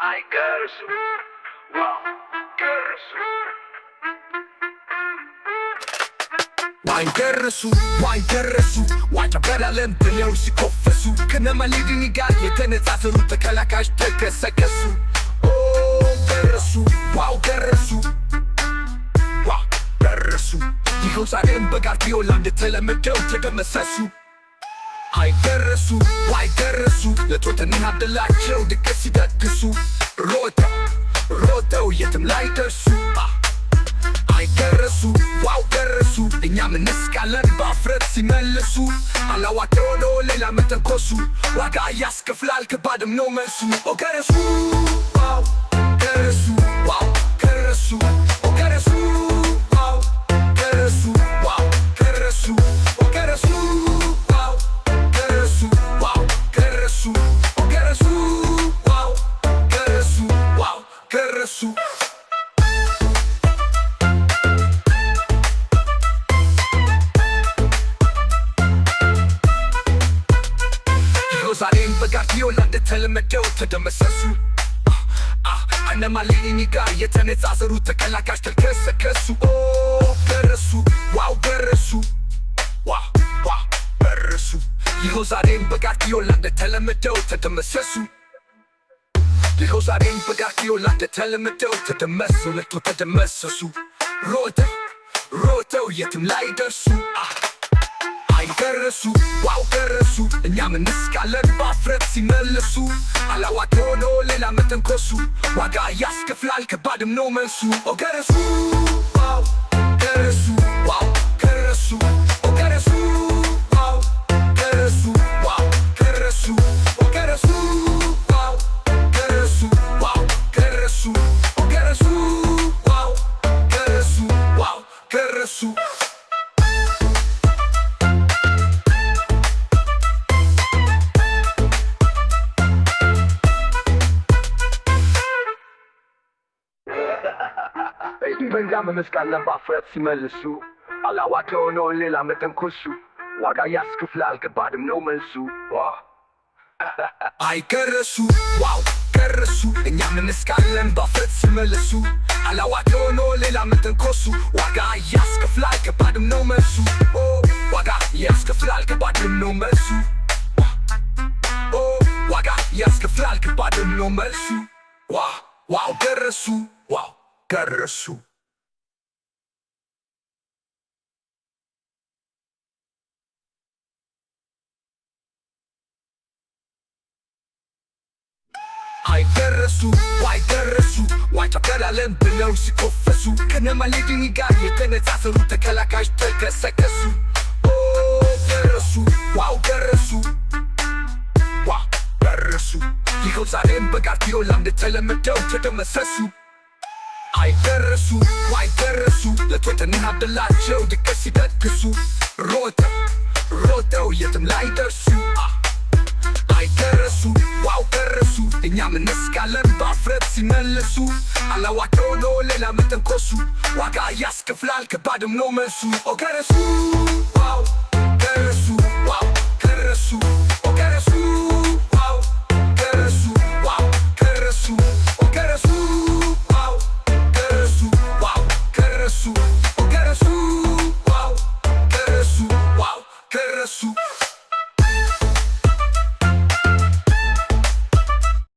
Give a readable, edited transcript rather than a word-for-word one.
አይገርሱ ዋው ገርሱ ዋይገርሱ ዋይገርሱ ዋጨበላለም ብለው ሲኮፈሱ ከነማሊድኒ ጋር የተነጻጸሩ ተከላካዮች ተከሰከሱ ገረሱ ዋው ገረሱ ዋው ገረሱ ይኸው ዛሬም በጋርዲዮላ እንደተለመደው ተደመሰሱ አይገረሱ ዋይገረሱ ለቶተንሃም አደላቸው ድግስ ሲደግሱ ሮጠው የትም ላይ ደርሱ አይገረሱ ዋው ገረሱ እኛም እንስቃለን በአፍረት ሲመለሱ አላዋቂ ሆኖ ሌላ መተንኮሱ ዋጋ ያስከፍላል ከባድም ነው መልሱ ገረሱ ዋው ገረሱ ዋው ገረሱ ገረሱ ዋው ገረሱ ዋው ገረሱ ገረሱ ዋው ገረሱ ዋው ገረሱ ገረሱ ዋው ገረሱ ዋው ገረሱ ዛሬም በጋርዲዮላ እንደተለመደው ተደመሰሱ ከነማሊድኒ ጋር የተነጻጸሩ ተከላካዮች ተከሰከሱ ገረሱ ዋው ገረሱ ዋው ገረሱ ይኸው ዛሬም በጋርዲዮላ እንደተለመደው ተደመሰሱ ይኸው ዛሬም በጋርዲዮላ እንደተለመደው ተደመሰሱ ተደመሰሱ ሮጠው የትም ላይ ደርሱ አይገረሱ ዋው ገረሱ እኛም እንስቃለን በአፍረት ሲመለሱ አላዋቂ ሆኖ ሌላ መተንኮሱ ዋጋ ያስከፍላል ከባድም ነው መልሱ ገረሱ ዋው ገረሱ ዋው ገረሱ ገረሱ ዋው ገረሱ ዋው ገረሱ ገረሱ ዋው ገረሱ ዋው ገረሱ ገረሱ ዋው ገረሱ ዋው ገረሱ በእንጃ መመስቃለን በአፍረት ሲመልሱ አላዋቂ ሆኖ ሌላ መተንኮሱ ዋጋ ያስከፍላል ከባድም ነው መልሱ አይገረሱ ዋው ገረሱ እኛም እንስቃለን በአፍረት ሲመልሱ አላዋቂ ሆኖ ሌላ መተንኮሱ ዋጋ ያስከፍላል ከባድም ነው መልሱ ዋጋ ያስከፍላል ከባድም ነው መልሱ ዋጋ ያስከፍላል ከባድም ነው መልሱ ዋው ገረሱ ዋው ገረሱ አይገረሱ ዋይገረሱ ዋጨበላለም ብለው ሲኮፈሱ ከነማሊድኒ ጋር የተነጻጸሩ ተከላካዮች ተከሰከሱ ገረሱ ዋው ገረሱ ዋው ገረሱ ይኸው ዛሬም በጋርዲዮላ እንደተለመደው ተደመሰሱ አይገረሱ ዋይገረሱ ለቶተንሃም አደላቸው ድግስ ሲደግሱ ሮጠው የትም ላይ ደርሱ አይገረሱ ዋው ገረሱ እኛም እንስቃለን በአፍረት ሲመለሱ አላዋቂ ሆኖ ሌላ መተንኮሱ ዋጋ ያስከፍላል ከባድም ነው መልሱ ገረሱ ዋው